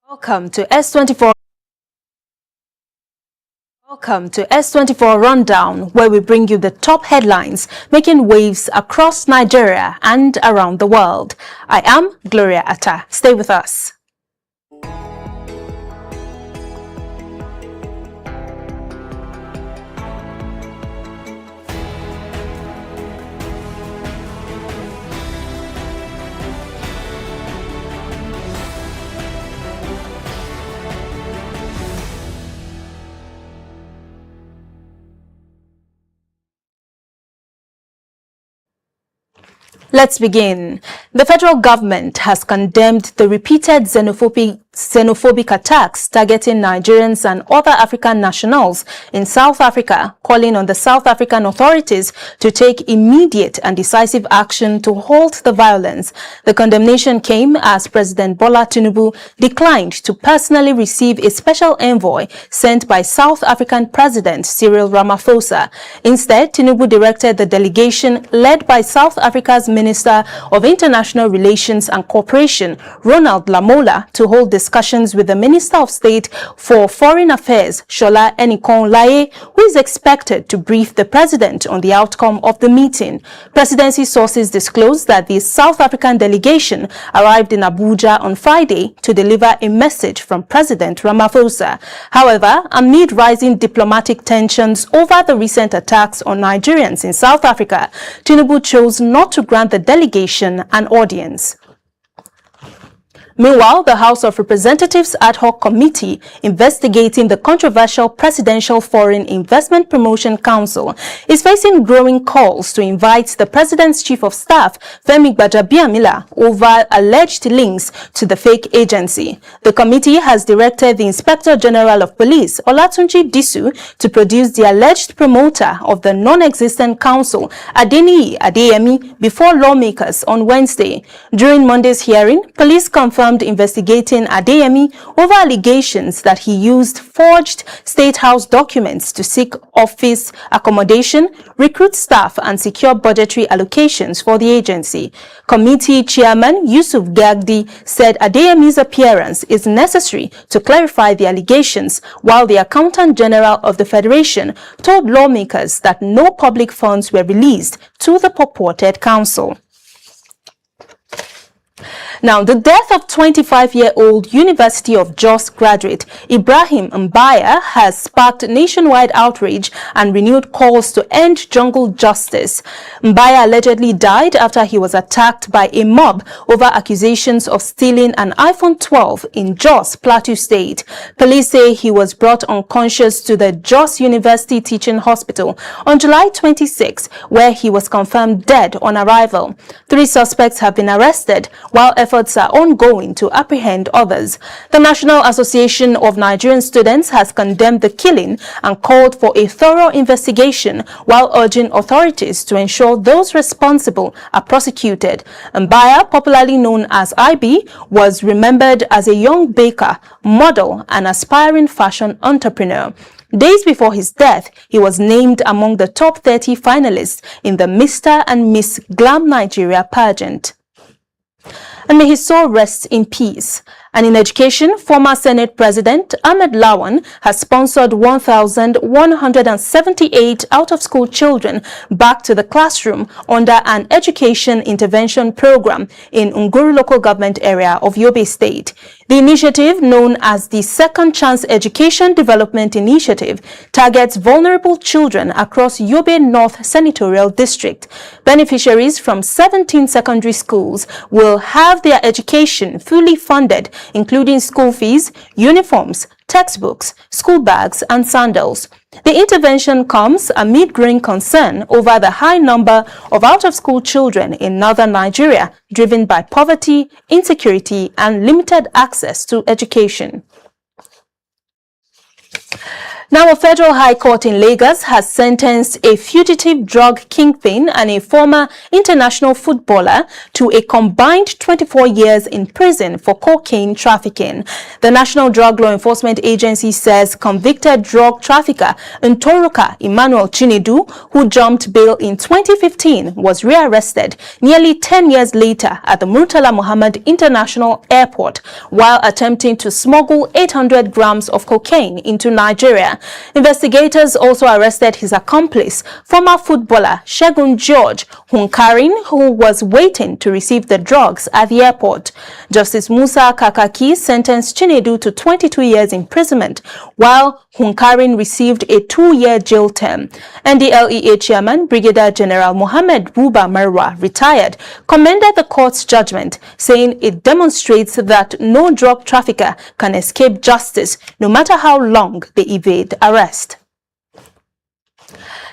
Welcome to S24. Welcome to S24 Rundown, where we bring you the top headlines making waves across Nigeria and around the world. I am Gloria Atta. Stay with us. Let's begin. The federal government has condemned the repeated xenophobic attacks targeting Nigerians and other African nationals in South Africa, calling on the South African authorities to take immediate and decisive action to halt the violence. The condemnation came as President Bola Tinubu declined to personally receive a special envoy sent by South African President Cyril Ramaphosa. Instead, Tinubu directed the delegation led by South Africa's Minister of International Relations and Cooperation, Ronald Lamola, to hold discussions with the Minister of State for Foreign Affairs, Shola Enikan-Laye, who is expected to brief the president on the outcome of the meeting. Presidency sources disclosed that the South African delegation arrived in Abuja on Friday to deliver a message from President Ramaphosa. However, amid rising diplomatic tensions over the recent attacks on Nigerians in South Africa, Tinubu chose not to grant the delegation an audience. Meanwhile, the House of Representatives Ad Hoc Committee investigating the controversial Presidential Foreign Investment Promotion Council is facing growing calls to invite the President's Chief of Staff, Femi Gbajabiamila, over alleged links to the fake agency. The committee has directed the Inspector General of Police, Olatunji Disu, to produce the alleged promoter of the non-existent council, Adeniyi Adeyemi, before lawmakers on Wednesday. During Monday's hearing, police confirmed investigating Adeyemi over allegations that he used forged State House documents to seek office accommodation, recruit staff, and secure budgetary allocations for the agency. Committee Chairman Yusuf Gagdi said Adeyemi's appearance is necessary to clarify the allegations, while the Accountant General of the Federation told lawmakers that no public funds were released to the purported council. Now, the death of 25-year-old University of Jos graduate Ibrahim Mbaya has sparked nationwide outrage and renewed calls to end jungle justice. Mbaya allegedly died after he was attacked by a mob over accusations of stealing an iPhone 12 in Jos, Plateau State. Police say he was brought unconscious to the Jos University Teaching Hospital on July 26, where he was confirmed dead on arrival. 3 suspects have been arrested, while efforts are ongoing to apprehend others. The National Association of Nigerian Students has condemned the killing and called for a thorough investigation, while urging authorities to ensure those responsible are prosecuted. Mbaya, popularly known as IB, was remembered as a young baker, model, and aspiring fashion entrepreneur. Days before his death, he was named among the top 30 finalists in the Mr. and Miss Glam Nigeria pageant. And may his soul rest in peace. And in education, former Senate President Ahmed Lawan has sponsored 1,178 out-of-school children back to the classroom under an education intervention program in Nguru local government area of Yobe State. The initiative, known as the Second Chance Education Development Initiative, targets vulnerable children across Yobe North Senatorial District. Beneficiaries from 17 secondary schools will have their education fully funded, including school fees, uniforms, textbooks, school bags, and sandals. The intervention comes amid growing concern over the high number of out-of-school children in northern Nigeria, driven by poverty, insecurity, and limited access to education. Now, a federal high court in Lagos has sentenced a fugitive drug kingpin and a former international footballer to a combined 24 years in prison for cocaine trafficking. The National Drug Law Enforcement Agency says convicted drug trafficker Ntoroka Emmanuel Chinedu, who jumped bail in 2015, was rearrested nearly 10 years later at the Murtala Muhammad International Airport while attempting to smuggle 800 grams of cocaine into Nigeria. Investigators also arrested his accomplice, former footballer Segun George Hunkarin, who was waiting to receive the drugs at the airport. Justice Musa Kakaki sentenced Chinedu to 22 years imprisonment, while Hunkarin received a 2-year jail term. NDLEA Chairman Brigadier General Mohammed Buba Marwa, retired, commended the court's judgment, saying it demonstrates that no drug trafficker can escape justice, no matter how long they evade arrest.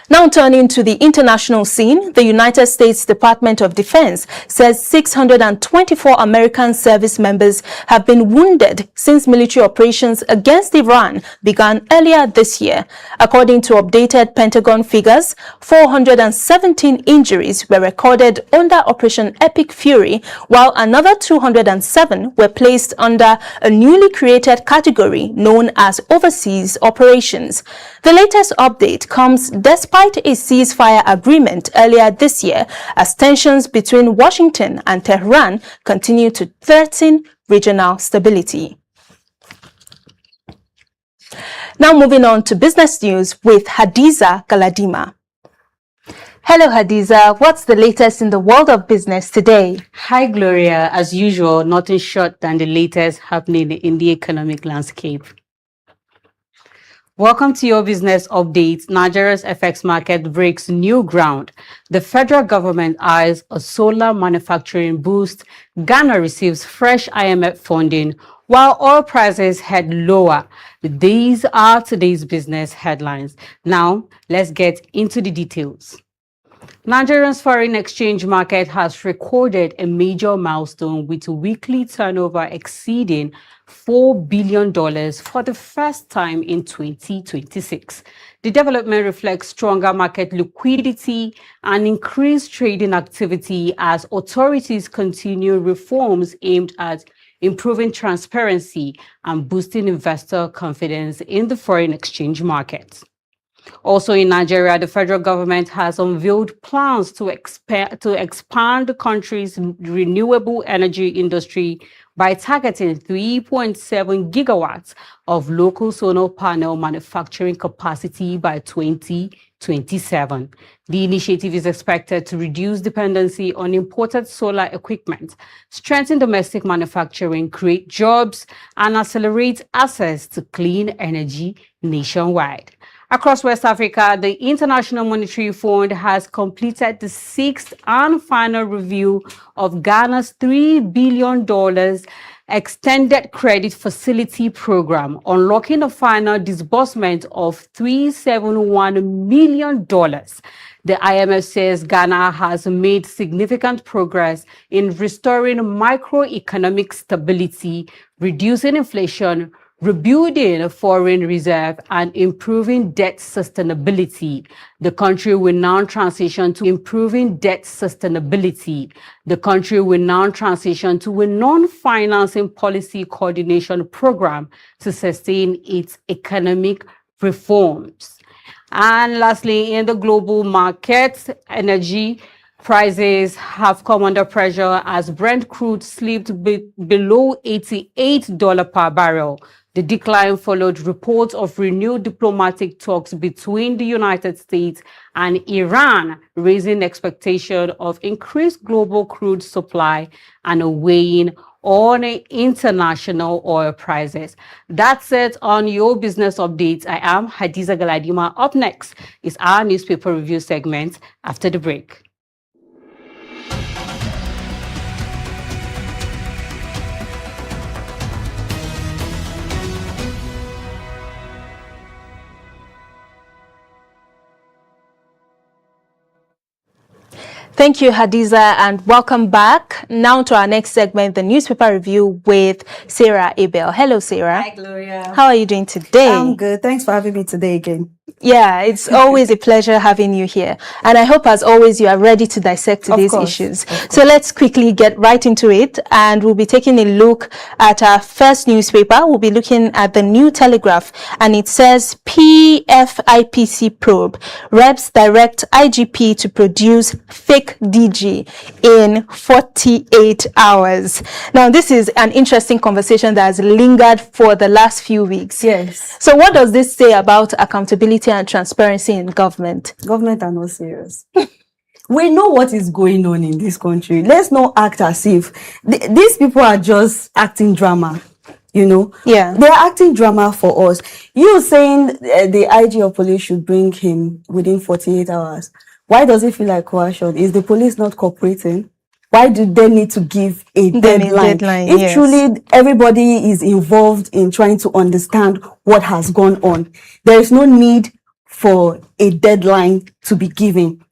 Now turning to the international scene, the United States Department of Defense says 624 American service members have been wounded since military operations against Iran began earlier this year. According to updated Pentagon figures, 417 injuries were recorded under Operation Epic Fury, while another 207 were placed under a newly created category known as Overseas Operations. The latest update comes despite a ceasefire agreement earlier this year, as tensions between Washington and Tehran continue to threaten regional stability. Now moving on to business news with Hadiza Galadima. Hello Hadiza, what's the latest in the world of business today? Hi Gloria, as usual, nothing short than the latest happening in the economic landscape. Welcome to your business update. Nigeria's FX market breaks new ground. The federal government eyes a solar manufacturing boost. Ghana receives fresh IMF funding, while oil prices head lower. These are today's business headlines. Now, let's get into the details. Nigeria's foreign exchange market has recorded a major milestone with weekly turnover exceeding $4 billion for the first time in 2026. The development reflects stronger market liquidity and increased trading activity as authorities continue reforms aimed at improving transparency and boosting investor confidence in the foreign exchange market. Also in Nigeria, the federal government has unveiled plans to expand the country's renewable energy industry by targeting 3.7 gigawatts of local solar panel manufacturing capacity by 2027. The initiative is expected to reduce dependency on imported solar equipment, strengthen domestic manufacturing, create jobs, and accelerate access to clean energy nationwide. Across West Africa, the International Monetary Fund has completed the 6th and final review of Ghana's $3 billion extended credit facility program, unlocking a final disbursement of $371 million. The IMF says Ghana has made significant progress in restoring microeconomic stability, reducing inflation, rebuilding a foreign reserve, and improving debt sustainability. The country will now transition to improving debt sustainability. The country will now transition to a non-financing policy coordination program to sustain its economic reforms. And lastly, in the global markets, energy prices have come under pressure as Brent crude slipped below $88 per barrel. The decline followed reports of renewed diplomatic talks between the United States and Iran, raising expectation of increased global crude supply and a weighing on international oil prices. That's it on your business updates. I am Hadiza Galadima. Up next is our newspaper review segment after the break. Thank you, Hadiza, and welcome back. Now to our next segment, the newspaper review with Sarah Abel. Hello, Sarah. Hi, Gloria. How are you doing today? I'm good. Thanks for having me today again. Yeah, it's always a pleasure having you here. And I hope, as always, you are ready to dissect these issues. So let's quickly get right into it. And we'll be taking a look at our first newspaper. We'll be looking at the New Telegraph. And it says, PFIPC probe. Reps direct IGP to produce fake DG in 48 hours. Now, this is an interesting conversation that has lingered for the last few weeks. Yes. So what does this say about accountability and transparency in government? Government are not serious. We know what is going on in this country. Let's not act as if these people are just acting drama. You know, yeah, they're acting drama for us. You saying the IG of police should bring him within 48 hours. Why does it feel like coercion? Is the police not cooperating? Why do they need to give a deadline? If yes, truly everybody is involved in trying to understand what has gone on, there is no need for a deadline to be given.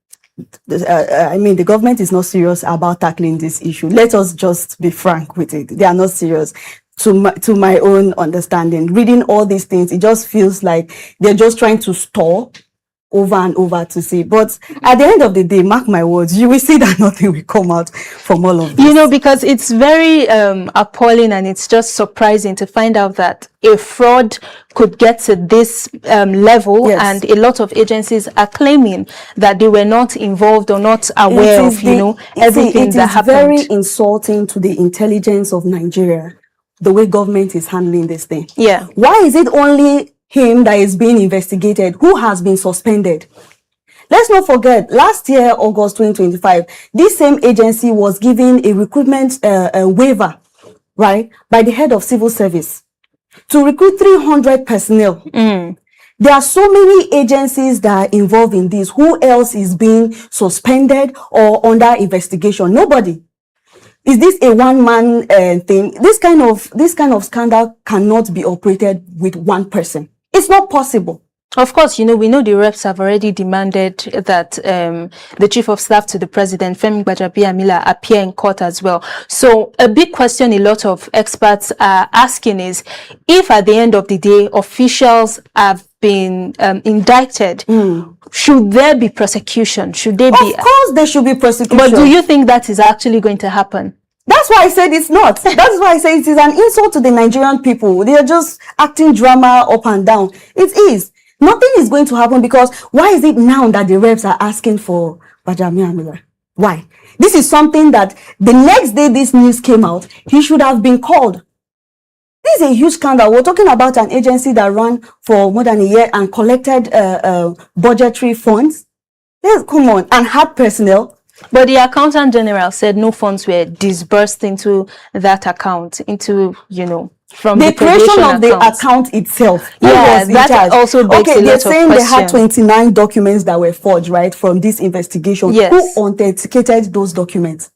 I mean, the government is not serious about tackling this issue. Let us just be frank with it. They are not serious. To my own understanding, reading all these things, it just feels like they're just trying to store over and over to say, but at the end of the day, mark my words, you will see that nothing will come out from all of this. You know, because it's very appalling, and it's just surprising to find out that a fraud could get to this level, yes, and a lot of agencies are claiming that they were not involved or not aware of, everything that happened. It is very insulting to the intelligence of Nigeria, the way government is handling this thing. Yeah. Why is it only him that is being investigated, who has been suspended? Let's not forget, last year, August 2025, this same agency was given a recruitment waiver, right, by the head of civil service to recruit 300 personnel. There are so many agencies that are involved in this. Who else is being suspended or under investigation? Nobody. Is this a one-man thing? This kind of scandal cannot be operated with one person. It's not possible. Of course, we know the reps have already demanded that the chief of staff to the president, Femi Gbajabiamila, appear in court as well. So a big question a lot of experts are asking is, if at the end of the day be have been indicted, should there be prosecution? Should they be? Of course there should be prosecution. But do you think that is actually going to happen? That's why I said it's not. That's why I say it is an insult to the Nigerian people. They are just acting drama up and down. It is. Nothing is going to happen, because why is it now that the reps are asking for Gbajabiamila? Why? This is something that the next day this news came out, he should have been called. This is a huge scandal. We're talking about an agency that ran for more than a year and collected budgetary funds. Yes, come on, and had personnel. But the accountant general said no funds were disbursed into that account, from the creation of the account itself. Yeah, that also begs a lot of questions. They're saying they had 29 documents that were forged, right, from this investigation. Yes. Who authenticated those documents?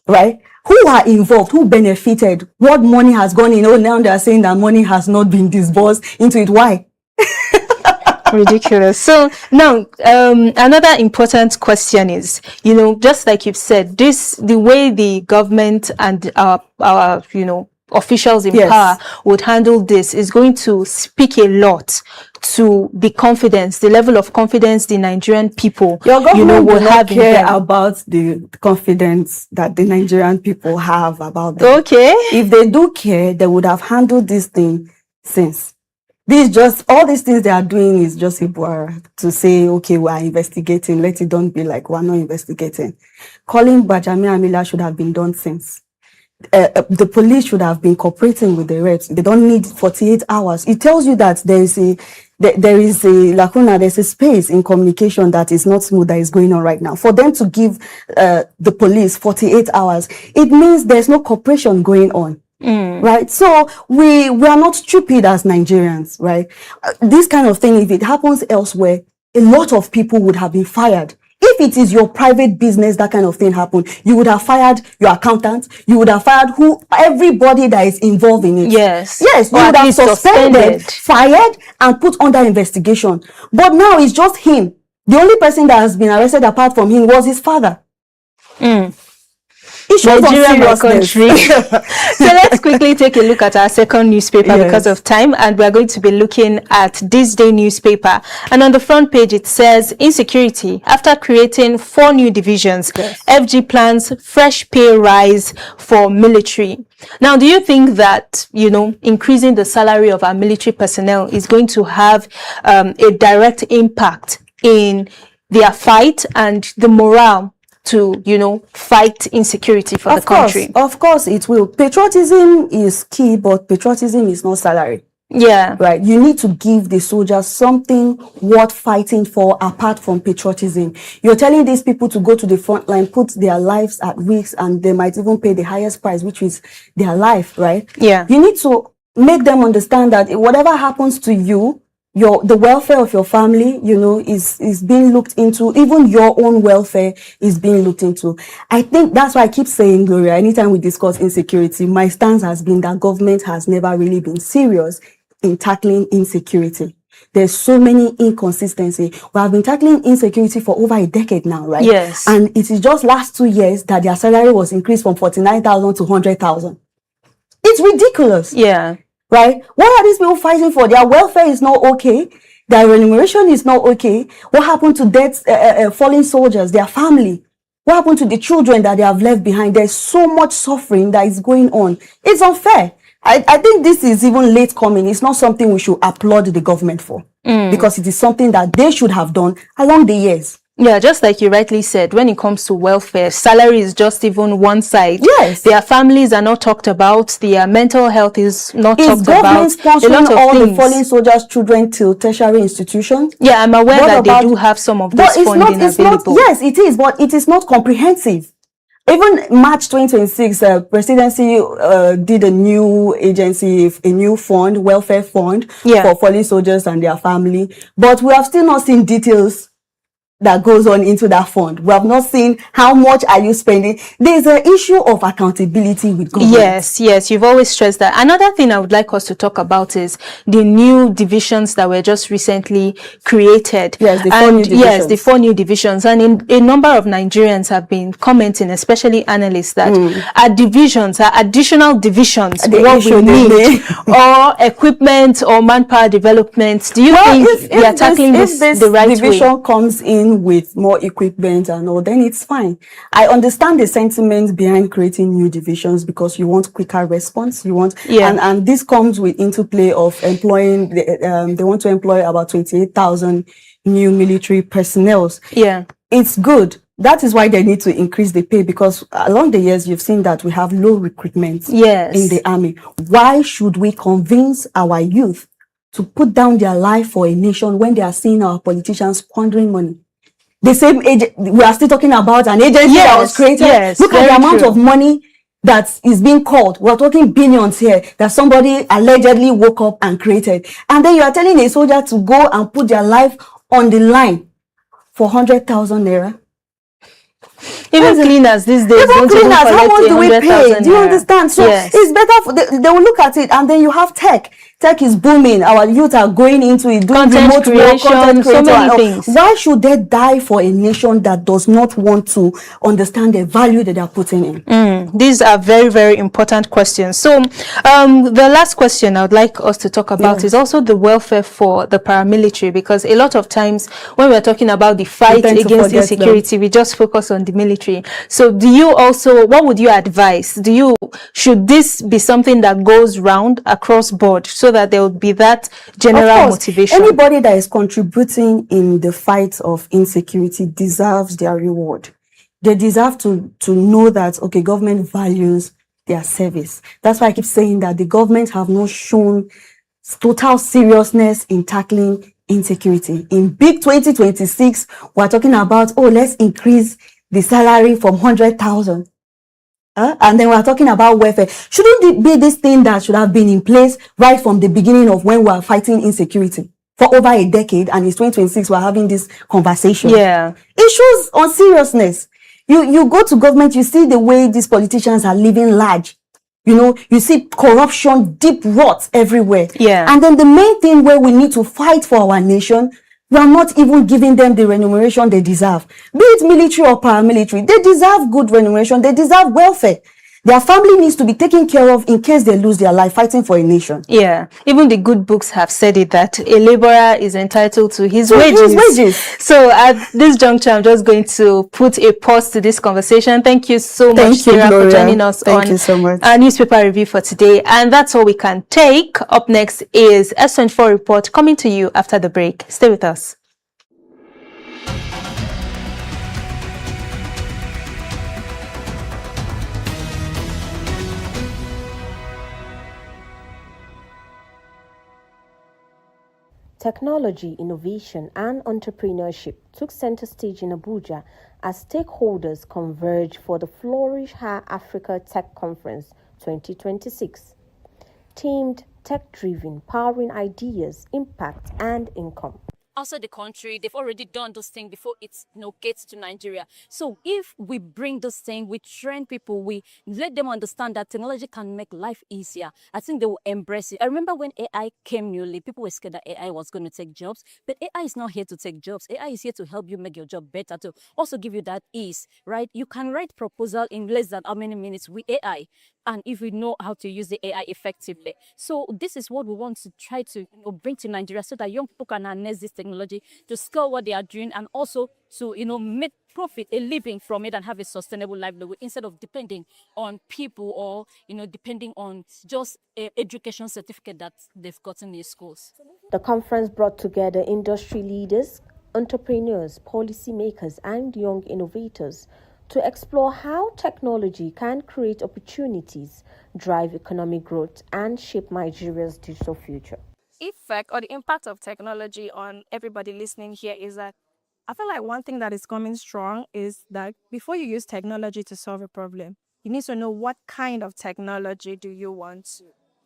Right? Who are involved? Who benefited? What money has gone in? Oh, now they are saying that money has not been disbursed into it. Why? Ridiculous. So now, another important question is, just like you've said, the way the government and our officials in power would handle this is going to speak a lot to the level of confidence the Nigerian people, Your government will have care about the confidence that the Nigerian people have about them. Okay. If they do care, they would have handled this thing since. All these things they are doing is just a bar to say, okay, we are investigating. Let it don't be like we're not investigating. Calling Gbajabiamila should have been done since. The police should have been cooperating with the reps. They don't need 48 hours. It tells you that there is a lacuna, there's a space in communication that is not smooth, that is going on right now. For them to give the police 48 hours, it means there's no cooperation going on. Right? So we are not stupid as Nigerians, right? This kind of thing, if it happens elsewhere, a lot of people would have been fired. If it is your private business, that kind of thing happened, you would have fired your accountant, you would have fired everybody that is involved in it. Yes. Yes, you would have suspended, fired, and put under investigation. But now it's just him. The only person that has been arrested apart from him was his father. It shows Nigeria, my seriousness. country. So let's quickly take a look at our second newspaper because of time, and we're going to be looking at This Day newspaper. And on the front page, it says, insecurity. After creating 4 new divisions, FG plans fresh pay rise for military. Now, do you think that, you know, increasing the salary of our military personnel is going to have a direct impact in their fight and the morale to, you know, fight insecurity for the country? Of course it will. Patriotism is key, but patriotism is not salary. Yeah. Right. You need to give the soldiers something worth fighting for apart from patriotism. You're telling these people to go to the front line, put their lives at risk, and they might even pay the highest price, which is their life, right? Yeah. You need to make them understand that whatever happens to you, the welfare of your family, you know, is being looked into. Even your own welfare is being looked into. I think that's why I keep saying, Gloria, anytime we discuss insecurity, my stance has been that government has never really been serious in tackling insecurity. There's so many inconsistencies. We have been tackling insecurity for over a decade now, right? Yes. And it is just last 2 years that their salary was increased from 49,000 to 100,000. It's ridiculous. Yeah. Right? What are these people fighting for? Their welfare is not okay. Their remuneration is not okay. What happened to fallen soldiers, their family? What happened to the children that they have left behind? There's so much suffering that is going on. It's unfair. I think this is even late coming. It's not something we should applaud the government for, because it is something that they should have done along the years. Yeah, just like you rightly said, when it comes to welfare, salary is just even one side. Yes. Their families are not talked about. Their mental health is not talked about. Government sponsoring a lot of all things. the fallen soldiers' children to tertiary institutions? Yeah, I'm aware What that about, they do have some of this funding available. Yes, it is, but it is not comprehensive. Even March 2026, presidency did a new agency, a new fund, welfare fund for fallen soldiers and their family. But we have still not seen details that goes on into that fund. We have not seen how much are you spending. There's an issue of accountability with government. Yes, you've always stressed that. Another thing I would like us to talk about is the new divisions that were just recently created. Yes, the 4 new divisions. Yes, the 4 new divisions. And a number of Nigerians have been commenting, especially analysts, that our divisions, our additional divisions, what we need, or equipment or manpower development. Do you think we are tackling this the right way? If this division comes in with more equipment and all, then it's fine. I understand the sentiment behind creating new divisions because you want quicker response. You want, and this comes with interplay of employing. They want to employ about 28,000 new military personnel. Yeah, it's good. That is why they need to increase the pay, because along the years you've seen that we have low recruitment in the army. Why should we convince our youth to put down their life for a nation when they are seeing our politicians squandering money? The same we are still talking about an agency that was created. Look at the amount of money that is being called. We're talking billions here that somebody allegedly woke up and created. And then you are telling a soldier to go and put their life on the line for 100,000 naira. Even cleaners these days. Even cleaners, how much do we pay? Do you understand? So it's better for they will look at it, and then you have tech. Tech is booming. Our youth are going into it, doing remote creation, content so many things. Why should they die for a nation that does not want to understand the value that they are putting in? These are very, very important questions. So the last question I would like us to talk about is also the welfare for the paramilitary, because a lot of times when we're talking about the fight against insecurity, we just focus on the military. So do you also, what would you advise? Should this be something that goes round across board so that there would be that general motivation? Anybody that is contributing in the fight of insecurity deserves their reward. They deserve to know that, okay, government values their service. That's why I keep saying that the government have not shown total seriousness in tackling insecurity. In big 2026, we're talking about, let's increase the salary from 100,000. And then we're talking about welfare. Shouldn't it be this thing that should have been in place right from the beginning of when we're fighting insecurity for over a decade, and it's 2026, we're having this conversation? Yeah. It shows on seriousness. You go to government, you see the way these politicians are living large. You know, you see corruption, deep rots everywhere. Yeah. And then the main thing where we need to fight for our nation, You are not even giving them the remuneration they deserve. Be it military or paramilitary, they deserve good remuneration. They deserve welfare. Their family needs to be taken care of in case they lose their life fighting for a nation. Yeah, even the good books have said it, that a laborer is entitled to his wages. So at this juncture, I'm just going to put a pause to this conversation. Thank you so much, Sarah, for joining us on our newspaper review for today. And that's all we can take. Up next is S24 Report, coming to you after the break. Stay with us. Technology, innovation, and entrepreneurship took center stage in Abuja as stakeholders converge for the Flourish High Africa Tech Conference 2026, themed tech-driven, powering ideas, impact, and income. Outside the country, they've already done those things before it gets to Nigeria. So if we bring this thing, we train people, we let them understand that technology can make life easier, I think they will embrace it. I remember when AI came newly, people were scared that AI was going to take jobs, but AI is not here to take jobs. AI is here to help you make your job better, to also give you that ease, right? You can write proposal in less than how many minutes with AI, and if we know how to use the AI effectively. So this is what we want to try to bring to Nigeria, so that young people can harness this technology to scale what they are doing, and also to make profit, a living from it, and have a sustainable livelihood instead of depending on people, or depending on just an education certificate that they've gotten in schools. The conference brought together industry leaders, entrepreneurs, policymakers, and young innovators to explore how technology can create opportunities, drive economic growth, and shape Nigeria's digital future. Effect or the impact of technology on everybody listening here is that I feel like one thing that is coming strong is that before you use technology to solve a problem, you need to know what kind of technology do you want to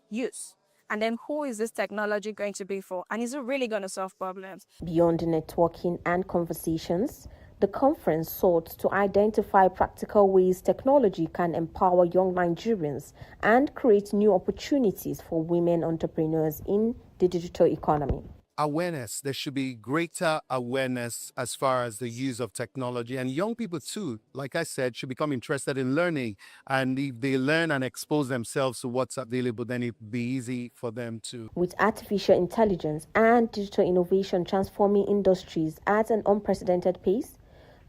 use. And then who is this technology going to be for? And is it really going to solve problems? Beyond networking and conversations, the conference sought to identify practical ways technology can empower young Nigerians and create new opportunities for women entrepreneurs in the digital economy. Awareness. There should be greater awareness as far as the use of technology, and young people too, like I said, should become interested in learning, and if they learn and expose themselves to what's available, then it'll be easy for them to. With artificial intelligence and digital innovation transforming industries at an unprecedented pace,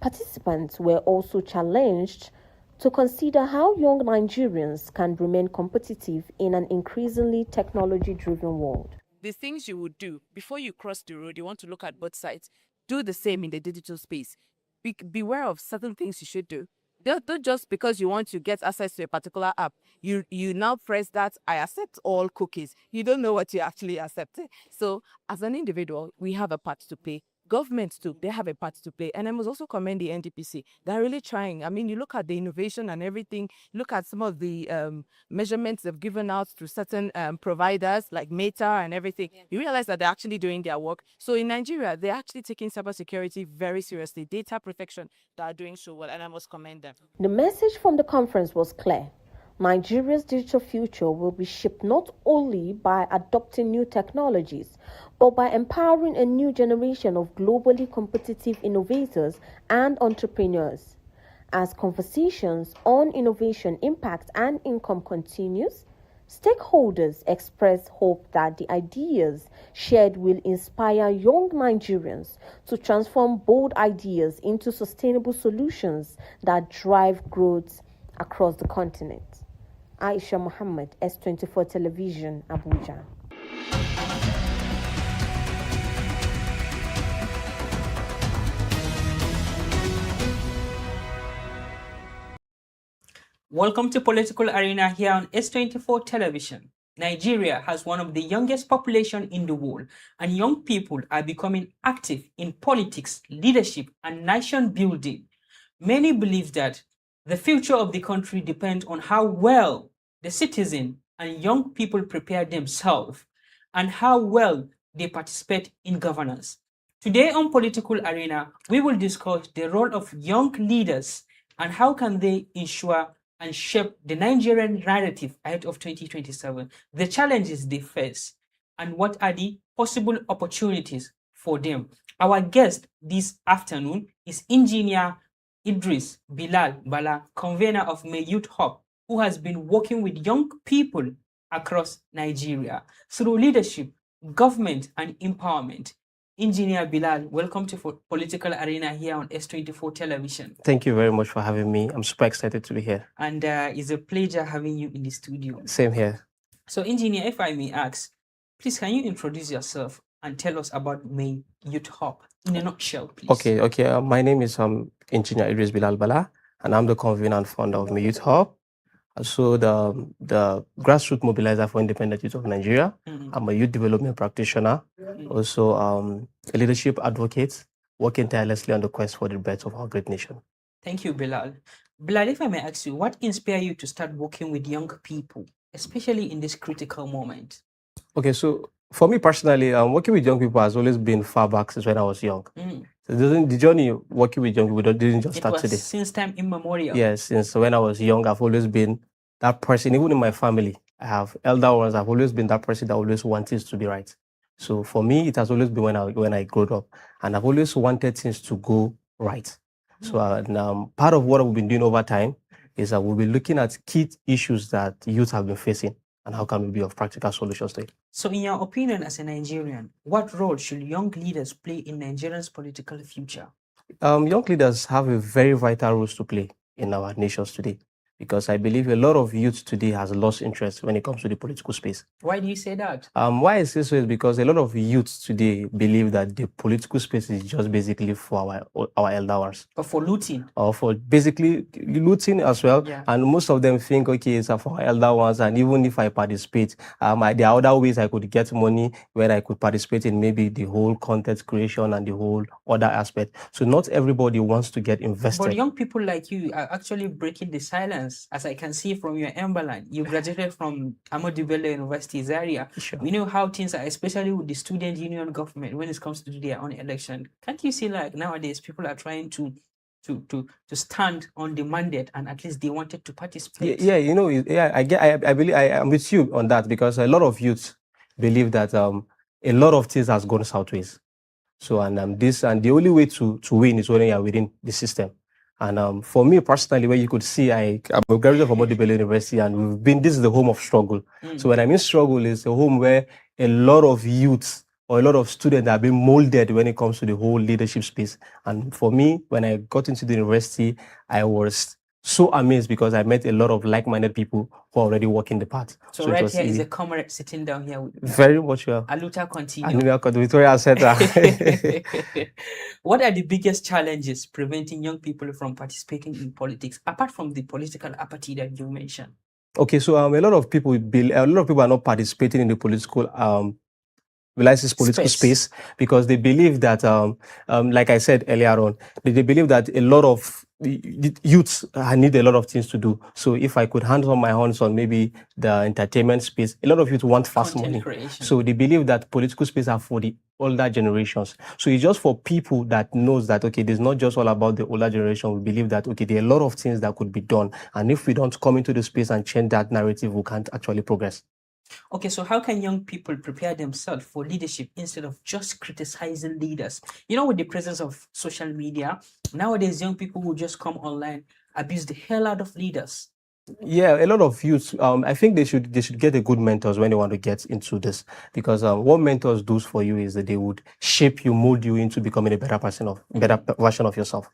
participants were also challenged to consider how young Nigerians can remain competitive in an increasingly technology-driven world. The things you would do before you cross the road, you want to look at both sides. Do the same in the digital space. Beware of certain things you should do. Don't just because you want to get access to a particular app, you now press that I accept all cookies. You don't know what you actually accept. So as an individual, we have a part to play. Governments too, they have a part to play. And I must also commend the NDPC. They're really trying. I mean, you look at the innovation and everything, look at some of the measurements they've given out through certain providers like Meta and everything. You realize that they're actually doing their work. So in Nigeria, they're actually taking cybersecurity very seriously. Data protection, they are doing so well, and I must commend them. The message from the conference was clear. Nigeria's digital future will be shaped not only by adopting new technologies, but by empowering a new generation of globally competitive innovators and entrepreneurs. As conversations on innovation, impact, and income continues, stakeholders express hope that the ideas shared will inspire young Nigerians to transform bold ideas into sustainable solutions that drive growth across the continent. Aisha Muhammad, S24 Television, Abuja. Welcome to Political Arena here on S24 Television. Nigeria has one of the youngest population in the world, and young people are becoming active in politics, leadership, and nation building. Many believe that the future of the country depends on how well the citizen and young people prepare themselves and how well they participate in governance. Today on Political Arena, we will discuss the role of young leaders and how can they ensure and shape the Nigerian narrative ahead of 2027, the challenges they face, and what are the possible opportunities for them. Our guest this afternoon is Engineer Idris Bilal Bala, convener of May Youth Hub, who has been working with young people across Nigeria through leadership, government, and empowerment. Engineer Bilal, welcome to Political Arena here on S24 Television. Thank you very much for having me. I'm super excited to be here. And it's a pleasure having you in the studio. Same here. So, Engineer, if I may ask, please can you introduce yourself and tell us about May Youth Hub in a nutshell, please? Okay. My name is Engineer Idris Bilal Bala, and I'm the convener and founder of May Youth Hub. So the grassroots mobilizer for independent youth of Nigeria. I'm a youth development practitioner, also a leadership advocate, working tirelessly on the quest for the birth of our great nation. Thank you, Bilal. Bilal, if I may ask you, what inspired you to start working with young people, especially in this critical moment? Okay, so for me personally, working with young people has always been far back since when I was young. So the journey working with young people didn't just start today. Since time immemorial. Yes, since when I was young, I've always been that person. Even in my family, I have elder ones. I've always been that person that always wants things to be right. So for me, it has always been when I grew up, and I've always wanted things to go right. So part of what we've been doing over time is that we'll be looking at key issues that youth have been facing and how can we be of practical solutions to it. So in your opinion as a Nigerian, what role should young leaders play in Nigeria's political future? Young leaders have a very vital role to play in our nations today, because I believe a lot of youth today has lost interest when it comes to the political space. Why do you say that? Why I say so is because a lot of youths today believe that the political space is just basically for our elder ones. Or for looting. Or for basically looting as well. Yeah. And most of them think, okay, it's for our elder ones, and even if I participate, there are other ways I could get money where I could participate in maybe the whole content creation and the whole other aspect. So not everybody wants to get invested. But young people like you are actually breaking the silence. As I can see from your emblem, you graduated from Ahmadu Bello University, Zaria. Sure. We know how things are, especially with the student union government when it comes to do their own election. Can't you see, like, nowadays people are trying to stand on the mandate, and at least they wanted to participate? Yeah, I believe I'm with you on that, because a lot of youths believe that a lot of things has gone sideways. So and the only way to win is when you are within the system. And for me personally, where you could see, I'm a graduate from Ahmadu Bello University, and this is the home of struggle. So when I mean struggle, is a home where a lot of youths or a lot of students are being molded when it comes to the whole leadership space. And for me, when I got into the university, I was so amazed because I met a lot of like-minded people who are already walking the path. So right here is a comrade sitting down here with me. Very much well. Aluta continue. And Victoria Center. What are the biggest challenges preventing young people from participating in politics, apart from the political apathy that you mentioned? Okay, so a lot of people are not participating in the political space because they believe that, like I said earlier on, they believe that a lot of the youths need a lot of things to do. So if I could hand on my hands on maybe the entertainment space, a lot of youth want fast money. Creation. So they believe that political space are for the older generations. So it's just for people that knows that, okay, it's not just all about the older generation. We believe that, okay, there are a lot of things that could be done. And if we don't come into the space and change that narrative, we can't actually progress. Okay, so how can young people prepare themselves for leadership instead of just criticizing leaders? You know, with the presence of social media, nowadays young people who just come online abuse the hell out of leaders. Yeah, a lot of youth. I think they should get a good mentors when they want to get into this, because what mentors do for you is that they would shape you, mold you into becoming a better version of yourself.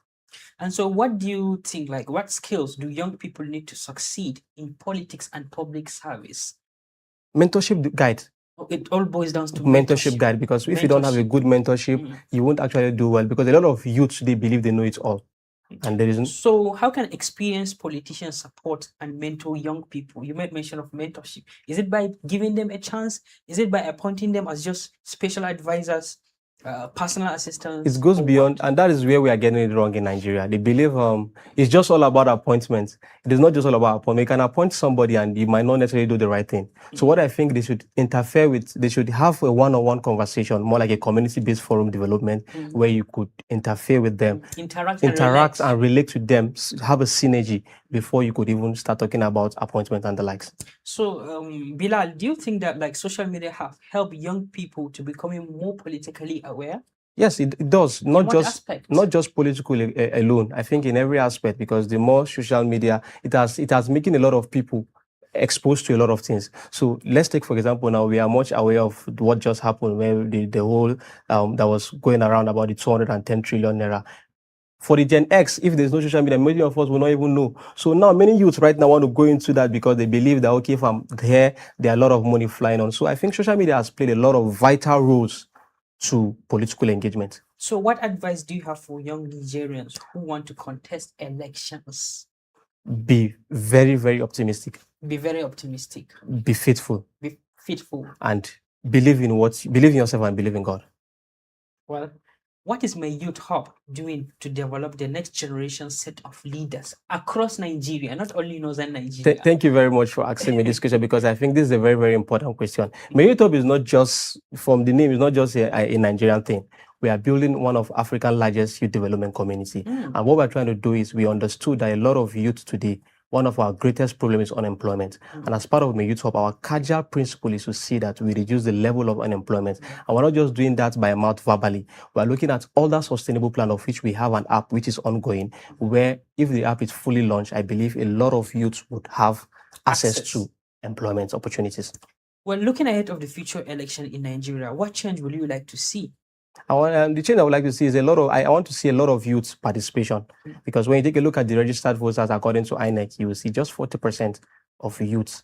And so, what do you think? Like, what skills do young people need to succeed in politics and public service? Mentorship guide. It all boils down to mentorship guide, because if you don't have a good mentorship, you won't actually do well, because a lot of youths, they believe they know it all. And there isn't. So how can experienced politicians support and mentor young people? You made mention of mentorship. Is it by giving them a chance? Is it by appointing them as just special advisors, personal assistants? It goes beyond, and that is where we are getting it wrong in Nigeria. They believe it's just all about appointments. It is not just all about appointment. You can appoint somebody and you might not necessarily do the right thing. So what I think they should interfere with, they should have a one-on-one conversation, more like a community-based forum development, where you could interfere with them, interact and relate with them, have a synergy before you could even start talking about appointment and the likes. So, Bilal, do you think that like social media have helped young people to becoming more politically aware? Yes, it does. Not what just aspect? not just political alone. I think in every aspect, because the more social media, it has making a lot of people exposed to a lot of things. So let's take, for example, now we are much aware of what just happened, where the whole that was going around about the 210 trillion naira. For the Gen X, if there's no social media, many of us will not even know. So now many youths right now want to go into that because they believe that, okay, if I'm there are a lot of money flying on. So I think social media has played a lot of vital roles to political engagement. So what advice do you have for young Nigerians who want to contest elections? Be very, very optimistic. Be very optimistic. Be faithful. Be faithful. And believe in yourself and believe in God. Well, what is my youth hub doing to develop the next generation set of leaders across Nigeria, not only northern Nigeria? Thank you very much for asking me this question, because I think this is a very, very important question. My youth hub is not just, from the name, it's not just a Nigerian thing. We are building one of Africa's largest youth development community. And what we're trying to do is, we understood that a lot of youth today, one of our greatest problems is unemployment. And as part of my youth hub, our cardinal principle is to see that we reduce the level of unemployment. And we're not just doing that by mouth verbally. We're looking at all that sustainable plan, of which we have an app which is ongoing, where if the app is fully launched, I believe a lot of youths would have access to employment opportunities. Well, looking ahead of the future election in Nigeria, what change would you like to see? The change I would like to see is I want to see a lot of youth participation, because when you take a look at the registered voters according to INEC, you will see just 40% of youths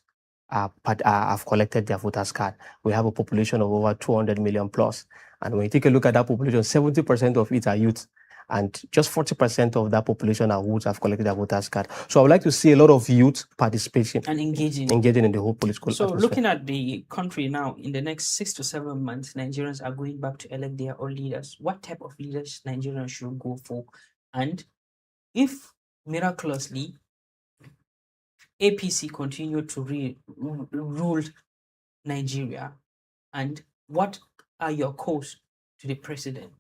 have collected their voters card. We have a population of over 200 million plus, and when you take a look at that population, 70% of it are youth, and just 40% of that population are youths have collected their voters card. So I would like to see a lot of youth participation and engaging in the whole political So atmosphere. looking at the country now, in the next 6 to 7 months, Nigerians are going back to elect their own leaders. What type of leaders Nigerians should go for? And if miraculously APC continue to rule Nigeria, and what are your calls to the president?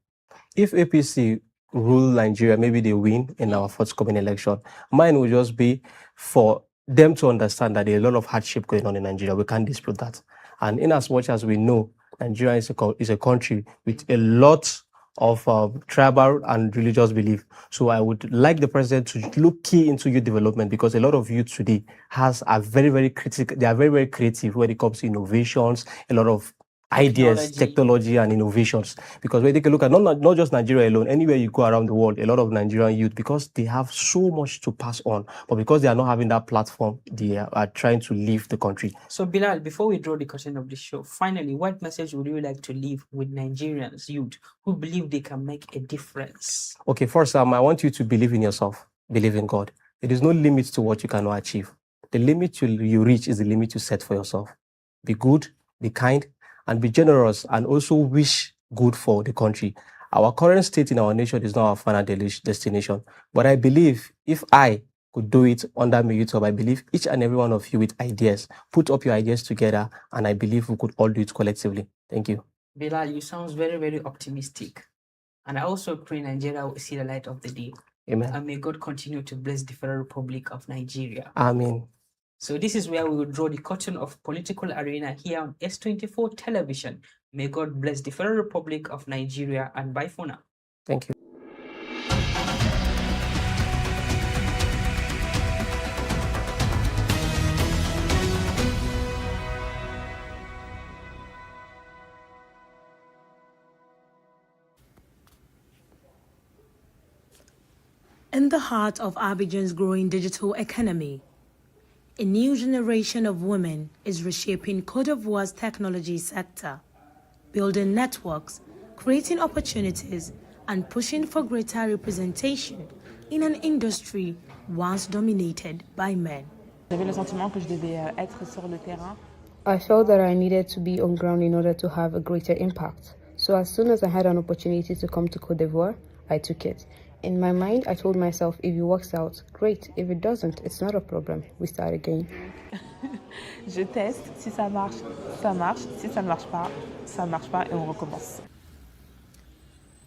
If APC rule Nigeria, maybe they win in our forthcoming election, mine will just be for them to understand that there are a lot of hardship going on in Nigeria. We can't dispute that. And in as much as we know, Nigeria is a country with a lot of tribal and religious belief. So I would like the president to look key into youth development, because a lot of youth today are very, very critical. They are very, very creative when it comes to innovations, a lot of ideas, technology, and innovations. Because when you take a look at not just Nigeria alone, anywhere you go around the world, a lot of Nigerian youth, because they have so much to pass on, but because they are not having that platform, they are trying to leave the country. So Bilal, before we draw the curtain of the show, finally, what message would you like to leave with Nigerians youth who believe they can make a difference? Okay, first, I want you to believe in yourself, believe in God. There is no limit to what you cannot achieve. The limit you reach is the limit you set for yourself. Be good, be kind, and be generous, and also wish good for the country. Our current state in our nation is not our final destination, but I believe if I could do it under my youth hub, I believe each and every one of you with ideas, put up your ideas together, and I believe we could all do it collectively. Thank you. Bilal, you sound very, very optimistic. And I also pray Nigeria will see the light of the day. Amen. And may God continue to bless the Federal Republic of Nigeria. Amen. So this is where we will draw the curtain of political arena here on S24 television. May God bless the Federal Republic of Nigeria, and bye for now. Thank you. In the heart of Abidjan's growing digital economy, a new generation of women is reshaping Côte d'Ivoire's technology sector, building networks, creating opportunities, and pushing for greater representation in an industry once dominated by men. J'avais le sentiment que je devais être sur le terrain. I felt that I needed to be on ground in order to have a greater impact. So as soon as I had an opportunity to come to Côte d'Ivoire, I took it. In my mind, I told myself, if it works out, great. If it doesn't, it's not a problem. We start again. Je teste. Si ça marche, ça marche. Si ça ne marche pas, ça ne marche pas et on recommence.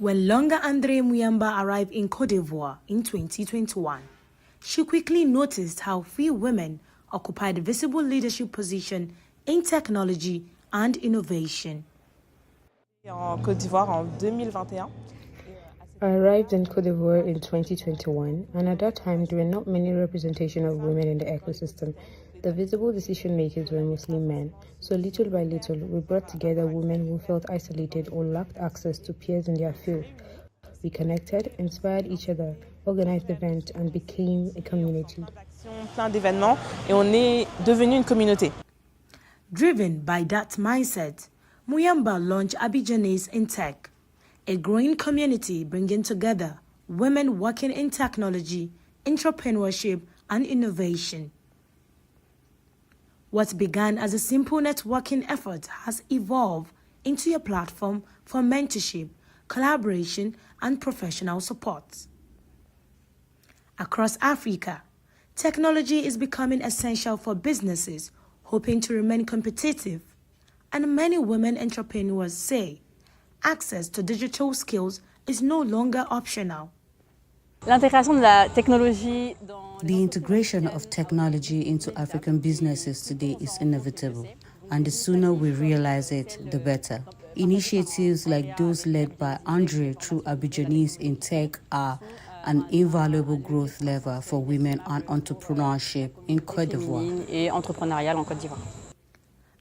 When Longa Andre Muyamba arrived in Côte d'Ivoire in 2021, she quickly noticed how few women occupied visible leadership positions in technology and innovation. En Côte d'Ivoire en 2021. I arrived in Cote d'Ivoire in 2021, and at that time, there were not many representation of women in the ecosystem. The visible decision makers were mostly men. So little by little, we brought together women who felt isolated or lacked access to peers in their field. We connected, inspired each other, organized events, and became a community. Plein d'événements et on est devenu une communauté. Driven by that mindset, Muyamba launched Abidjanese in Tech, a growing community bringing together women working in technology, entrepreneurship, and innovation. What began as a simple networking effort has evolved into a platform for mentorship, collaboration, and professional support. Across Africa, technology is becoming essential for businesses hoping to remain competitive, and many women entrepreneurs say access to digital skills is no longer optional. The integration of technology into African businesses today is inevitable, and the sooner we realize it, the better. Initiatives like those led by Andre through Abidjanese in Tech are an invaluable growth lever for women and entrepreneurship in Côte d'Ivoire.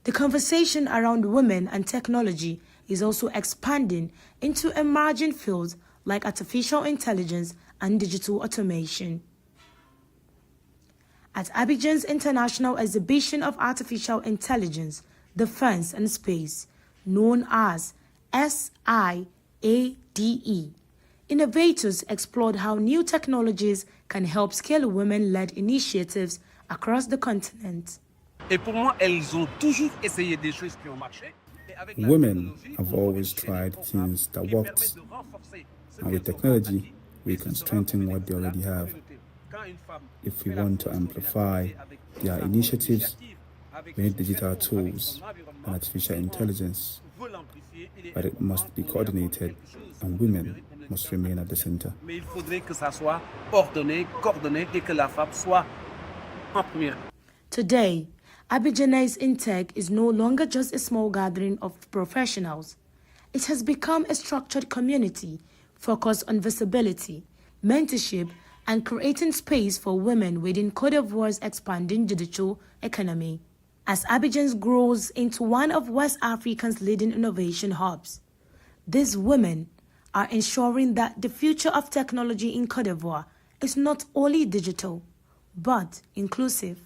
The conversation around women and technology is also expanding into emerging fields like artificial intelligence and digital automation. At Abidjan's International Exhibition of Artificial Intelligence, Defense and Space, known as SIADE, innovators explored how new technologies can help scale women-led initiatives across the continent. Women have always tried things that worked, and with technology, we can strengthen what they already have. If we want to amplify their initiatives, we need digital tools and artificial intelligence, but it must be coordinated, and women must remain at the center. Today, Abidjanese Intech is no longer just a small gathering of professionals. It has become a structured community focused on visibility, mentorship, and creating space for women within Côte d'Ivoire's expanding digital economy. As Abidjan grows into one of West Africa's leading innovation hubs, these women are ensuring that the future of technology in Côte d'Ivoire is not only digital, but inclusive.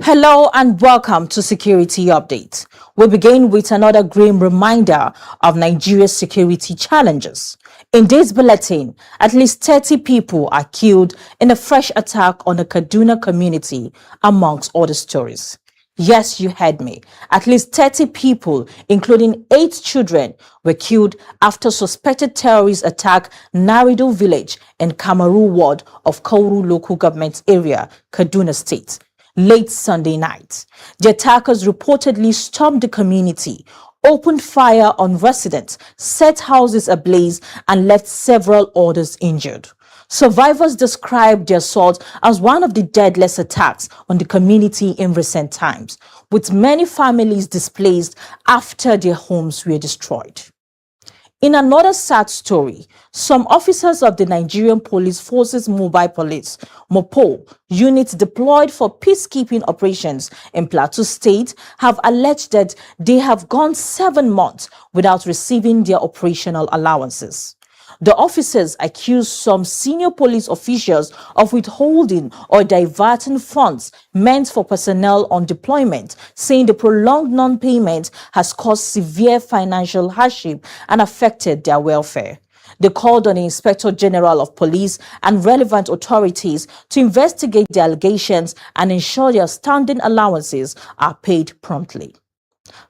Hello and welcome to Security Update. We begin with another grim reminder of Nigeria's security challenges. In this bulletin, at least 30 people are killed in a fresh attack on the Kaduna community, amongst other stories. Yes, you heard me. At least 30 people, including 8 children, were killed after suspected terrorist attack Narido village in Kamaru ward of Kauru local government area, Kaduna State, late Sunday night. The attackers reportedly stormed the community, opened fire on residents, set houses ablaze, and left several others injured. Survivors described the assault as one of the deadliest attacks on the community in recent times, with many families displaced after their homes were destroyed. In another sad story, some officers of the Nigerian Police Forces Mobile Police (MOPO) unit deployed for peacekeeping operations in Plateau State have alleged that they have gone 7 months without receiving their operational allowances. The officers accused some senior police officials of withholding or diverting funds meant for personnel on deployment, saying the prolonged non-payment has caused severe financial hardship and affected their welfare. They called on the Inspector General of Police and relevant authorities to investigate the allegations and ensure their standing allowances are paid promptly.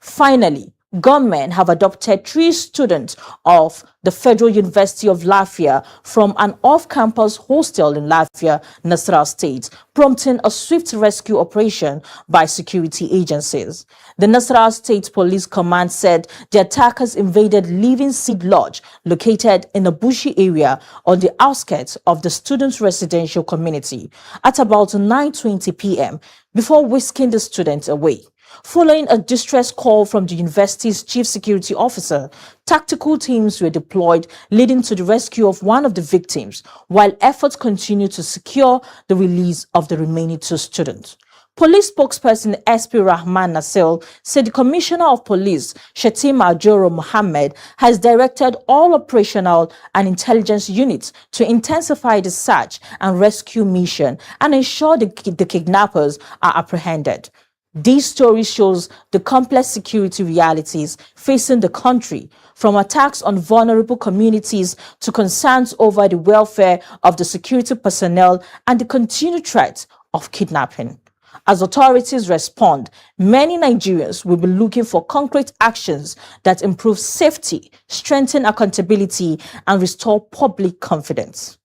Finally, gunmen have adopted 3 students of the Federal University of Lafia from an off-campus hostel in Lafia, Nasarawa State, prompting a swift rescue operation by security agencies. The Nasarawa State Police Command said the attackers invaded Living Seed Lodge, located in a bushy area on the outskirts of the students' residential community, at about 9:20 p.m. before whisking the students away. Following a distress call from the university's chief security officer, tactical teams were deployed, leading to the rescue of one of the victims, while efforts continue to secure the release of the remaining 2 students. Police spokesperson SP Rahman Nasil said the Commissioner of Police, Shetima Ajoro Mohammed, has directed all operational and intelligence units to intensify the search and rescue mission and ensure the kidnappers are apprehended. These stories shows the complex security realities facing the country, from attacks on vulnerable communities to concerns over the welfare of the security personnel and the continued threat of kidnapping. As authorities respond, many Nigerians will be looking for concrete actions that improve safety, strengthen accountability, and restore public confidence.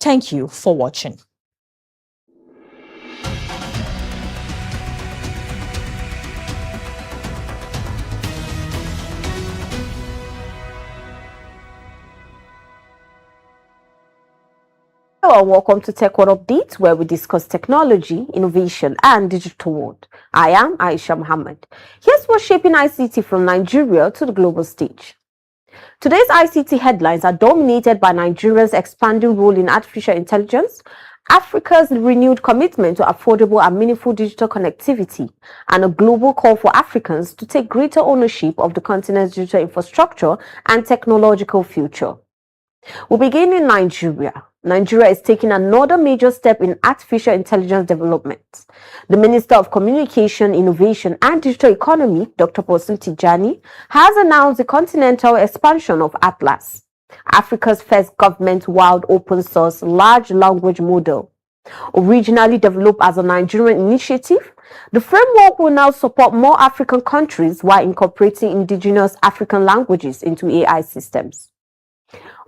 Thank you for watching. Hello and welcome to Tech World Updates, where we discuss technology, innovation, and digital world. I am Aisha Muhammad. Here's what's shaping ICT from Nigeria to the global stage. Today's ICT headlines are dominated by Nigeria's expanding role in artificial intelligence, Africa's renewed commitment to affordable and meaningful digital connectivity, and a global call for Africans to take greater ownership of the continent's digital infrastructure and technological future. We begin in Nigeria. Nigeria is taking another major step in artificial intelligence development. The Minister of Communication, Innovation and Digital Economy, Dr. Bosun Tijani, has announced the continental expansion of Atlas, Africa's first government-wide open-source large language model. Originally developed as a Nigerian initiative, the framework will now support more African countries while incorporating indigenous African languages into AI systems.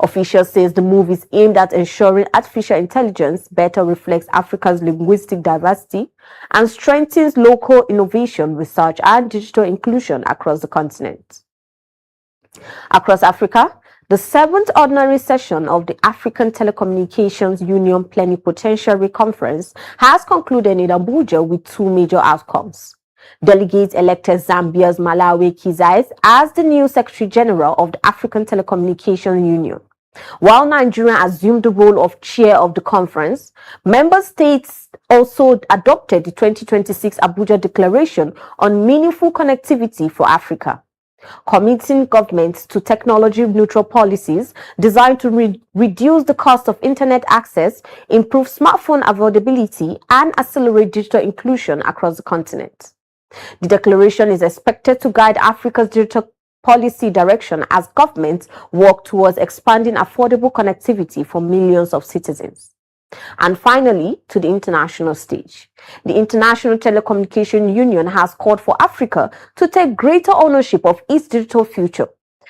Officials say the move is aimed at ensuring artificial intelligence better reflects Africa's linguistic diversity and strengthens local innovation, research, and digital inclusion across the continent. Across Africa, the 7th ordinary session of the African Telecommunications Union Plenipotentiary Conference has concluded in Abuja with 2 major outcomes. Delegates elected Zambia's Malawi Kizais as the new Secretary General of the African Telecommunication Union. While Nigeria assumed the role of chair of the conference, member states also adopted the 2026 Abuja Declaration on Meaningful Connectivity for Africa, committing governments to technology-neutral policies designed to reduce the cost of internet access, improve smartphone availability, and accelerate digital inclusion across the continent. The declaration is expected to guide Africa's digital policy direction as governments work towards expanding affordable connectivity for millions of citizens. And finally, to the international stage. The International Telecommunication Union has called for Africa to take greater ownership of its digital future.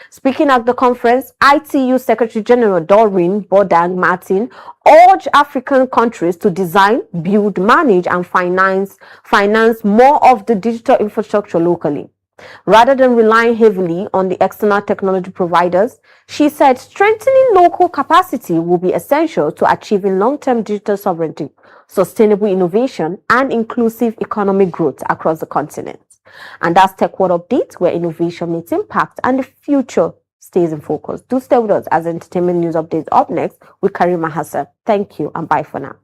Speaking at the conference, ITU Secretary General Doreen Bodang Martin urged African countries to design, build, manage, and finance more of the digital infrastructure locally. Rather than relying heavily on the external technology providers, she said strengthening local capacity will be essential to achieving long-term digital sovereignty, sustainable innovation, and inclusive economic growth across the continent. And that's Tech World Update, where innovation meets impact and the future stays in focus. Do stay with us as entertainment news updates up next with Karima Hassan. Thank you and bye for now.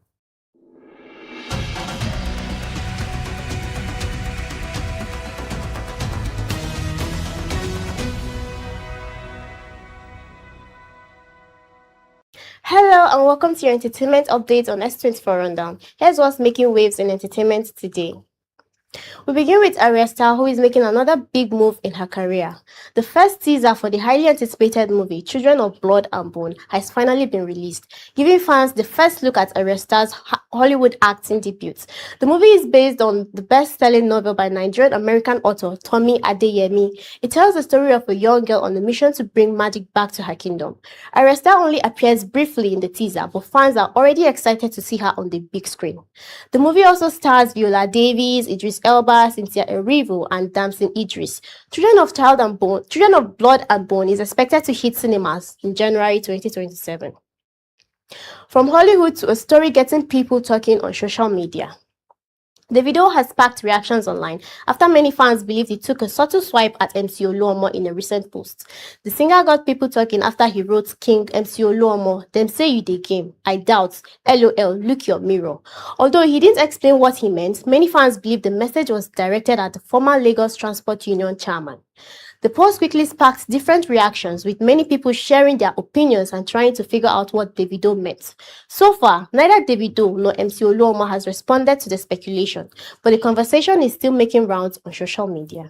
Hello and welcome to your entertainment update on S24 Rundown. Here's what's making waves in entertainment today. We begin with Aresta, who is making another big move in her career. The first teaser for the highly anticipated movie, Children of Blood and Bone, has finally been released, giving fans the first look at Aresta's Hollywood acting debut. The movie is based on the best-selling novel by Nigerian-American author Tomi Adeyemi. It tells the story of a young girl on a mission to bring magic back to her kingdom. Aresta only appears briefly in the teaser, but fans are already excited to see her on the big screen. The movie also stars Viola Davis, Idris Elba, Cynthia Erivo, and Damson Idris. Children of Blood and Bone is expected to hit cinemas in January 2027. From Hollywood to a story getting people talking on social media. The video has sparked reactions online after many fans believed he took a subtle swipe at MC Oluomo in a recent post. The singer got people talking after he wrote, "King MC Oluomo, them say you dey game. I doubt. LOL, look your mirror." Although he didn't explain what he meant, many fans believe the message was directed at the former Lagos Transport Union chairman. The post quickly sparked different reactions, with many people sharing their opinions and trying to figure out what Davido meant. So far, neither Davido nor MC Oluomo has responded to the speculation, but the conversation is still making rounds on social media.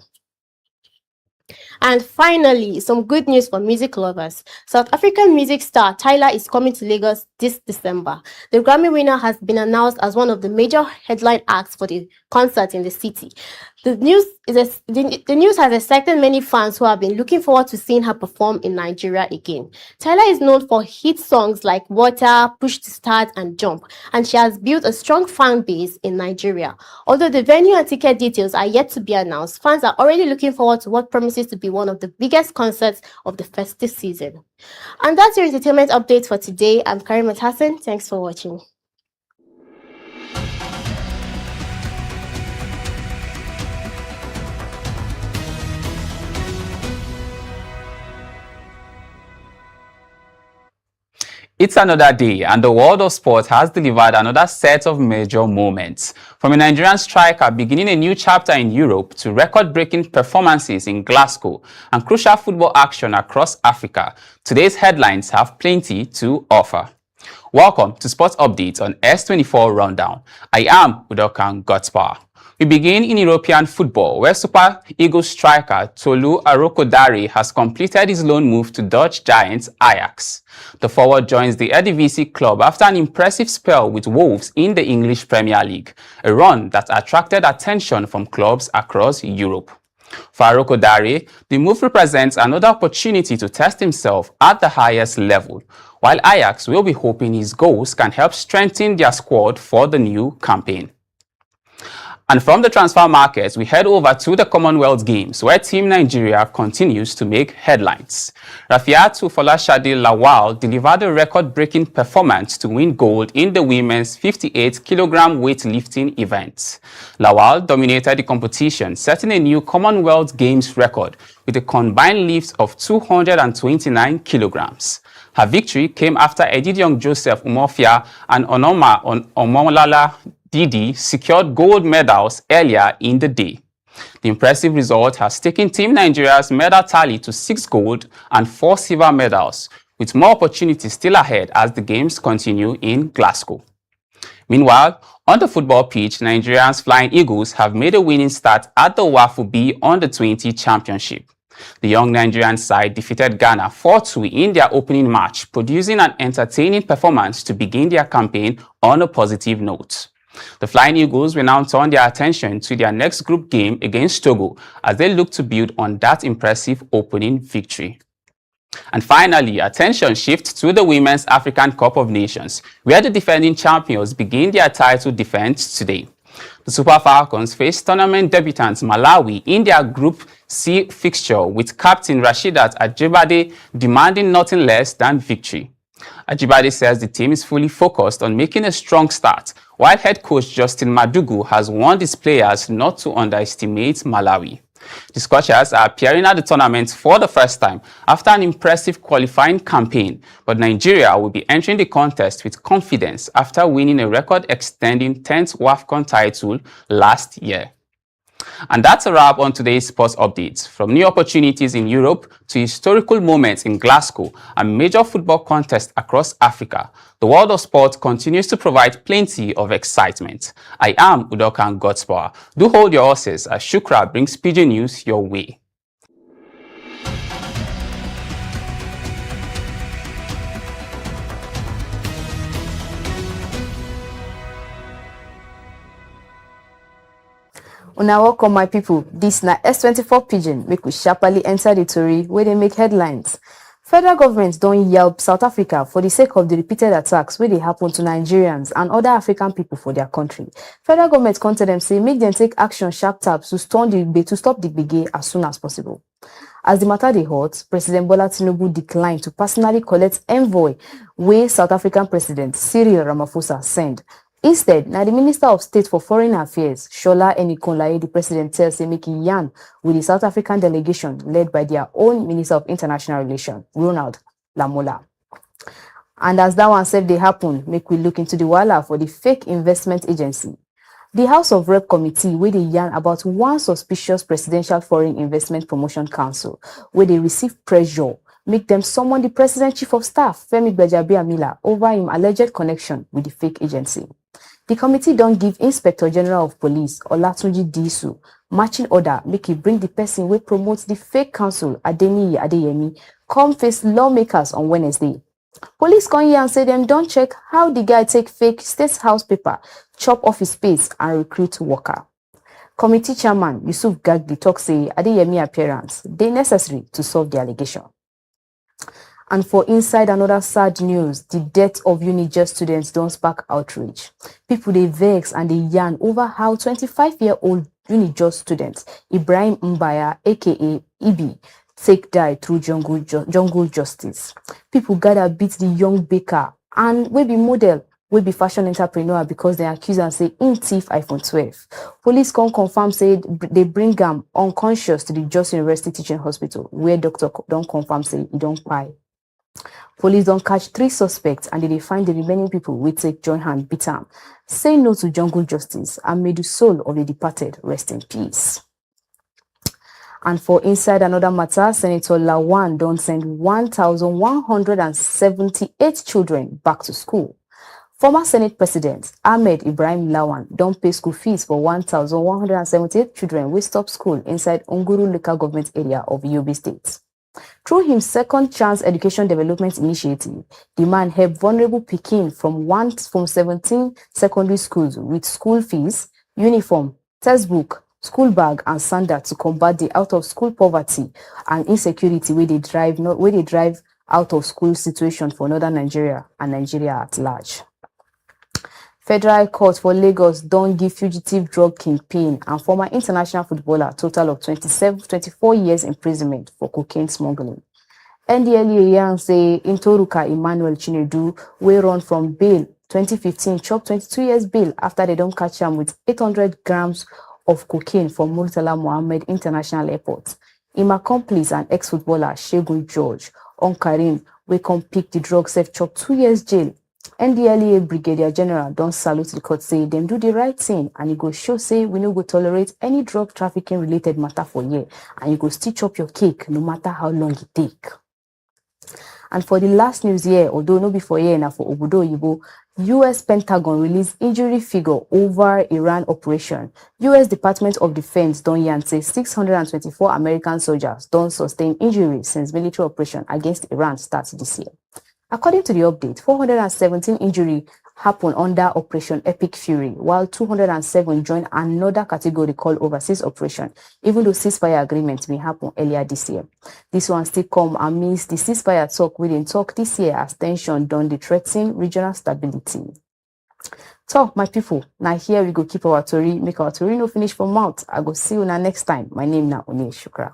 And finally, some good news for music lovers. South African music star Tyler is coming to Lagos this December. The Grammy winner has been announced as one of the major headline acts for the concert in the city. The news has excited many fans who have been looking forward to seeing her perform in Nigeria again. Tyler is known for hit songs like Water, Push to Start, and Jump, and she has built a strong fan base in Nigeria. Although the venue and ticket details are yet to be announced, fans are already looking forward to what promises to be one of the biggest concerts of the festive season. And that's your entertainment update for today. I'm Karimat Hassan. Thanks for watching. It's another day, and the world of sport has delivered another set of major moments. From a Nigerian striker beginning a new chapter in Europe to record-breaking performances in Glasgow and crucial football action across Africa, today's headlines have plenty to offer. Welcome to Sports Updates on S24 Rundown. I am Udokan Godspa. We begin in European football, where Super Eagles striker Tolu Arokodare has completed his loan move to Dutch giants Ajax. The forward joins the Eredivisie club after an impressive spell with Wolves in the English Premier League, a run that attracted attention from clubs across Europe. For Arokodare, the move represents another opportunity to test himself at the highest level, while Ajax will be hoping his goals can help strengthen their squad for the new campaign. And from the transfer markets, we head over to the Commonwealth Games, where Team Nigeria continues to make headlines. Rafiatu Folashade Lawal delivered a record-breaking performance to win gold in the women's 58-kilogram weightlifting event. Lawal dominated the competition, setting a new Commonwealth Games record with a combined lift of 229 kilograms. Her victory came after Edidiong Joseph Umofia and Omolala Didi secured gold medals earlier in the day. The impressive result has taken Team Nigeria's medal tally to 6 gold and 4 silver medals, with more opportunities still ahead as the games continue in Glasgow. Meanwhile, on the football pitch, Nigeria's Flying Eagles have made a winning start at the WAFU B Under-20 Championship. The young Nigerian side defeated Ghana 4-2 in their opening match, producing an entertaining performance to begin their campaign on a positive note. The Flying Eagles will now turn their attention to their next group game against Togo as they look to build on that impressive opening victory. And finally, attention shifts to the Women's African Cup of Nations, where the defending champions begin their title defense today. The Super Falcons face tournament debutants Malawi in their Group C fixture, with captain Rashidat Ajibade demanding nothing less than victory. Ajibade says the team is fully focused on making a strong start, while head coach Justin Madugu has warned his players not to underestimate Malawi. The Scorchers are appearing at the tournament for the first time after an impressive qualifying campaign, but Nigeria will be entering the contest with confidence after winning a record-extending 10th WAFCON title last year. And that's a wrap on today's sports updates. From new opportunities in Europe to historical moments in Glasgow and major football contests across Africa, the world of sport continues to provide plenty of excitement. I am Udokan Godspower. Do hold your horses as Shukra brings PG News your way. Una welcome my people. This na S24 Pidgin make we sharply enter the tori where they make headlines. Federal government don't yelp South Africa for the sake of the repeated attacks where they happen to Nigerians and other African people for their country. Federal government come tell them say make them take action sharp taps to stop the gbege as soon as possible. As the matter dey hot, President Bola Tinubu declined to personally collect envoy where South African President Cyril Ramaphosa send. Instead, now the Minister of State for Foreign Affairs, Shola Enikonlaye, the president tells say make him yarn with the South African delegation led by their own Minister of International Relations, Ronald Lamola. And as that one said they happen, make we look into the wahala for the fake investment agency. The House of Rep Committee, where they yarn about one suspicious Presidential Foreign Investment Promotion Council, where they receive pressure, make them summon the President Chief of Staff, Femi Gbajabiamila, over him alleged connection with the fake agency. The committee don't give Inspector General of Police, Olatunji Disu, matching order, make he bring the person who promotes the fake council, Adeniyi Adeyemi, come face lawmakers on Wednesday. Police come here and say them don't check how the guy take fake State House paper, chop office space and recruit worker. Committee Chairman Yusuf Gagdi talk say Adeyemi appearance, they necessary to solve the allegation. And for inside another sad news, the death of UniJust students don't spark outrage. People they vex and they yarn over how 25-year-old UniJust student Ibrahim Mbaya, aka Ibi, take die through jungle justice. People gather beat the young baker and we be model, we be fashion entrepreneur because they accuse and say in thief iPhone 12. Police can confirm say they bring him unconscious to the Jos University Teaching Hospital, where doctor don't confirm say he don't cry. Police don't catch 3 suspects and they find the remaining people we take join hand beat am. Say no to jungle justice and may the soul of the departed rest in peace. And for inside another matter, Senator Lawan don't send 1,178 children back to school. Former Senate President Ahmed Ibrahim Lawan don't pay school fees for 1,178 children who stop school inside Unguru local government area of Yobe State. Through his Second Chance Education Development Initiative, the man helped vulnerable Pekin from 17 secondary schools with school fees, uniform, textbook, school bag, and sandal to combat the out-of-school poverty and insecurity where they drive out-of-school situation for northern Nigeria and Nigeria at large. Federal Court for Lagos don't give fugitive drug kingpin and former international footballer a total of 24 years imprisonment for cocaine smuggling. NDLEA say Intoruka Emmanuel Chinedu will run from bail 2015 chop 22 years bail after they don't catch him with 800 grams of cocaine from Murtala Mohammed International Airport. Him accomplice and ex-footballer Shegun George Onkarim will come pick the drug safe chop 2 years jail. NDLEA Brigadier General don't salute the court say them do the right thing and it go show say we no go tolerate any drug trafficking related matter for year and you go stitch up your cake no matter how long it take. And for the last news here, although no before here now for Obodo Yibo, US Pentagon released injury figure over Iran operation. US Department of Defense don't yarn say 624 American soldiers don't sustain injury since military operation against Iran starts this year. According to the update, 417 injury happened under Operation Epic Fury, while 207 joined another category called Overseas Operation, even though ceasefire agreement may happen earlier this year. This one still come amidst the ceasefire talk we didn't talk this year as tension done the threatening regional stability. So, my people, now here we go keep our tori, make our tori no finish for mouth. I go see you now next time. My name now Oni Shukra.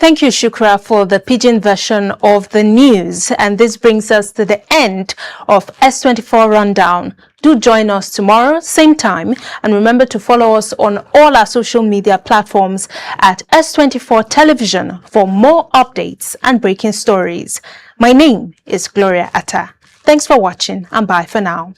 Thank you, Shukra, for the pidgin version of the news. And this brings us to the end of S24 Rundown. Do join us tomorrow, same time. And remember to follow us on all our social media platforms at S24 Television for more updates and breaking stories. My name is Gloria Atta. Thanks for watching and bye for now.